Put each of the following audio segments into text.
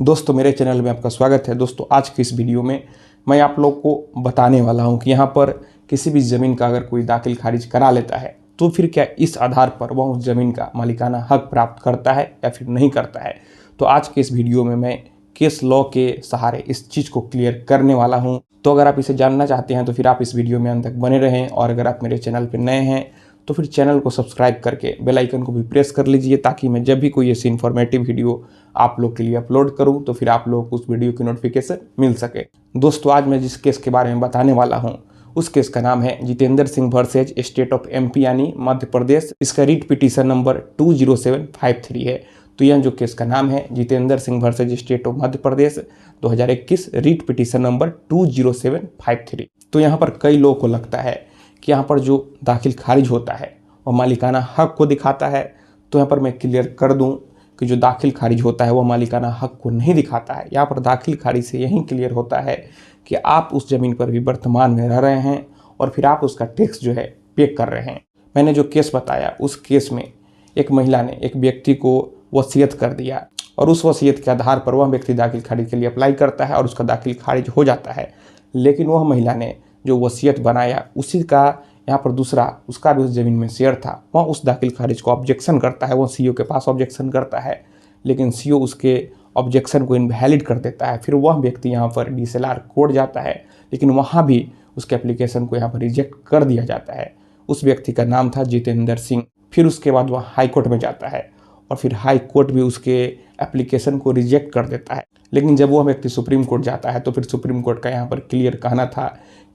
दोस्तों मेरे चैनल में आपका स्वागत है। दोस्तों आज की इस वीडियो में मैं आप लोग को बताने वाला हूं कि यहाँ पर किसी भी ज़मीन का अगर कोई दाखिल खारिज करा लेता है तो फिर क्या इस आधार पर वह उस ज़मीन का मालिकाना हक प्राप्त करता है या फिर नहीं करता है। तो आज के इस वीडियो में मैं केस लॉ के सहारे इस चीज़ को क्लियर करने वाला हूँ। तो अगर आप इसे जानना चाहते हैं तो फिर आप इस वीडियो में अंत तक बने रहें, और अगर आप मेरे चैनल पर नए हैं तो फिर चैनल को सब्सक्राइब करके बेल आइकन को भी प्रेस कर लीजिए, ताकि मैं जब भी कोई ऐसी इन्फॉर्मेटिव वीडियो आप लोग के लिए अपलोड करूं तो फिर आप लोग को उस वीडियो की नोटिफिकेशन मिल सके। दोस्तों आज मैं जिस केस के बारे में बताने वाला हूं उस केस का नाम है Jitendra Singh versus state of MP यानी मध्य प्रदेश। इसका रीट पिटीशन नंबर 20753 है। तो यह जो केस का नाम है Jitendra Singh versus state of Madhya Pradesh 2021, writ petition number 20753। तो यहाँ पर कई लोगों को लगता है कि यहाँ पर जो दाखिल खारिज होता है वह मालिकाना हक को दिखाता है। तो यहाँ पर मैं क्लियर कर दूं कि जो दाखिल खारिज होता है वह मालिकाना हक को नहीं दिखाता है। यहाँ पर दाखिल खारिज से यही क्लियर होता है कि आप उस ज़मीन पर भी वर्तमान में रह रहे हैं और फिर आप उसका टैक्स जो है पे कर रहे हैं। मैंने जो केस बताया उस केस में एक महिला ने एक व्यक्ति को वसीयत कर दिया और उस वसीयत के आधार पर वह व्यक्ति दाखिल खारिज के लिए अप्लाई करता है और उसका दाखिल खारिज हो जाता है। लेकिन वह महिला ने जो वसीयत बनाया उसी का यहाँ पर दूसरा उसका भी उस ज़मीन में शेयर था, वह उस दाखिल खारिज को ऑब्जेक्शन करता है। वह सीओ के पास ऑब्जेक्शन करता है, लेकिन सीओ उसके ऑब्जेक्शन को इनवैलिड कर देता है। फिर वह व्यक्ति यहाँ पर DCLR कोर्ट जाता है, लेकिन वहाँ भी उसके एप्लीकेशन को यहाँ पर रिजेक्ट कर दिया जाता है। उस व्यक्ति का नाम था जितेंद्र सिंह। फिर उसके बाद वह हाई कोर्ट में जाता है और फिर हाई कोर्ट भी उसके एप्लीकेशन को रिजेक्ट कर देता है। लेकिन जब वह व्यक्ति सुप्रीम कोर्ट जाता है तो फिर सुप्रीम कोर्ट का यहाँ पर क्लियर कहना था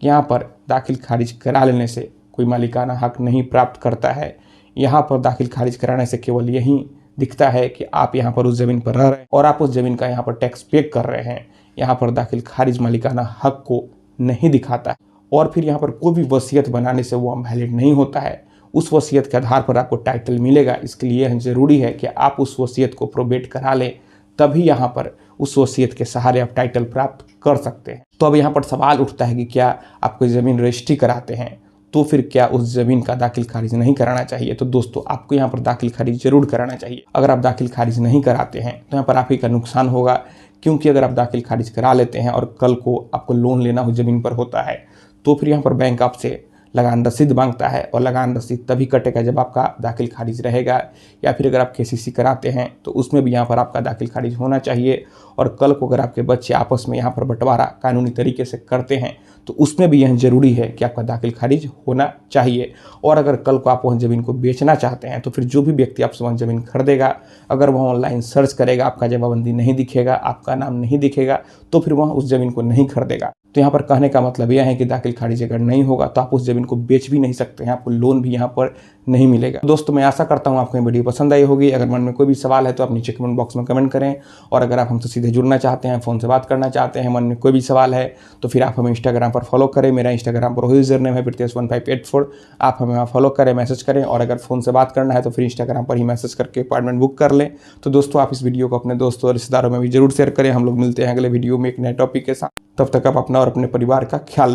कि यहाँ पर दाखिल खारिज करा लेने से कोई मालिकाना हक नहीं प्राप्त करता है। यहाँ पर दाखिल खारिज कराने से केवल यही दिखता है कि आप यहाँ पर उस ज़मीन पर रह रहे हैं और आप उस ज़मीन का यहाँ पर टैक्स पे कर रहे हैं। यहाँ पर दाखिल खारिज मालिकाना हक को नहीं दिखाता है। और फिर यहाँ पर कोई भी वसीयत बनाने से वो वैलिड नहीं होता है। उस वसीयत के आधार पर आपको टाइटल मिलेगा। इसके लिए ज़रूरी है कि आप उस वसीयत को प्रोबेट करा लें, तभी यहाँ पर उस वसीयत के सहारे आप टाइटल प्राप्त कर सकते हैं। तो अब यहाँ पर सवाल उठता है कि क्या आप कोई ज़मीन रजिस्ट्री कराते हैं तो फिर क्या उस ज़मीन का दाखिल खारिज नहीं कराना चाहिए। तो दोस्तों आपको यहाँ पर दाखिल खारिज जरूर कराना चाहिए। अगर आप दाखिल खारिज नहीं कराते हैं तो यहाँ पर आप ही का नुकसान होगा, क्योंकि अगर आप दाखिल खारिज करा लेते हैं और कल को आपको लोन लेना हो ज़मीन पर होता है तो फिर यहाँ पर बैंक आपसे लगान रसीद मांगता है, और लगान रसीद तभी कटेगा जब आपका दाखिल खारिज रहेगा। या फिर अगर आप KCC कराते हैं तो उसमें भी यहाँ पर आपका दाखिल खारिज होना चाहिए। और कल को अगर आपके बच्चे आपस में यहाँ पर बंटवारा कानूनी तरीके से करते हैं तो उसमें भी यह ज़रूरी है कि आपका दाखिल खारिज होना चाहिए। और अगर कल को आप वह ज़मीन को बेचना चाहते हैं तो फिर जो भी व्यक्ति आपसे वह ज़मीन खरीदेगा, अगर वह ऑनलाइन सर्च करेगा, आपका जमाबंदी नहीं दिखेगा, आपका नाम नहीं दिखेगा, तो फिर वह उस ज़मीन को नहीं खरीदेगा। तो यहाँ पर कहने का मतलब यह है कि दाखिल खारिज अगर नहीं होगा तो आप उस ज़मीन को बेच भी नहीं सकते हैं, आपको लोन भी यहाँ पर नहीं मिलेगा। दोस्तों मैं आशा करता हूँ आपको ये वीडियो पसंद आई होगी। अगर मन में कोई भी सवाल है तो आप नीचे कमेंट बॉक्स में कमेंट करें, और अगर आप हमसे सीधे जुड़ना चाहते हैं, फ़ोन से बात करना चाहते हैं, मन में कोई भी सवाल है तो फिर आप हमें इंस्टाग्राम पर फॉलो करें। मेरा इंस्टाग्राम पर वही यूज़र नेम है Pritesh1584। आप हमें वहाँ फॉलो करें, मैसेज करें, और अगर फ़ोन से बात करना है तो फिर इंस्टाग्राम पर ही मैसेज करके अपॉइंटमेंट बुक कर लें। तो दोस्तों आप इस वीडियो को अपने दोस्तों और रिश्तेदारों में भी जरूर शेयर करें। हम लोग मिलते हैं अगले वीडियो में एक नए टॉपिक के साथ। तब तक आप अपना और अपने परिवार का ख्याल रखें।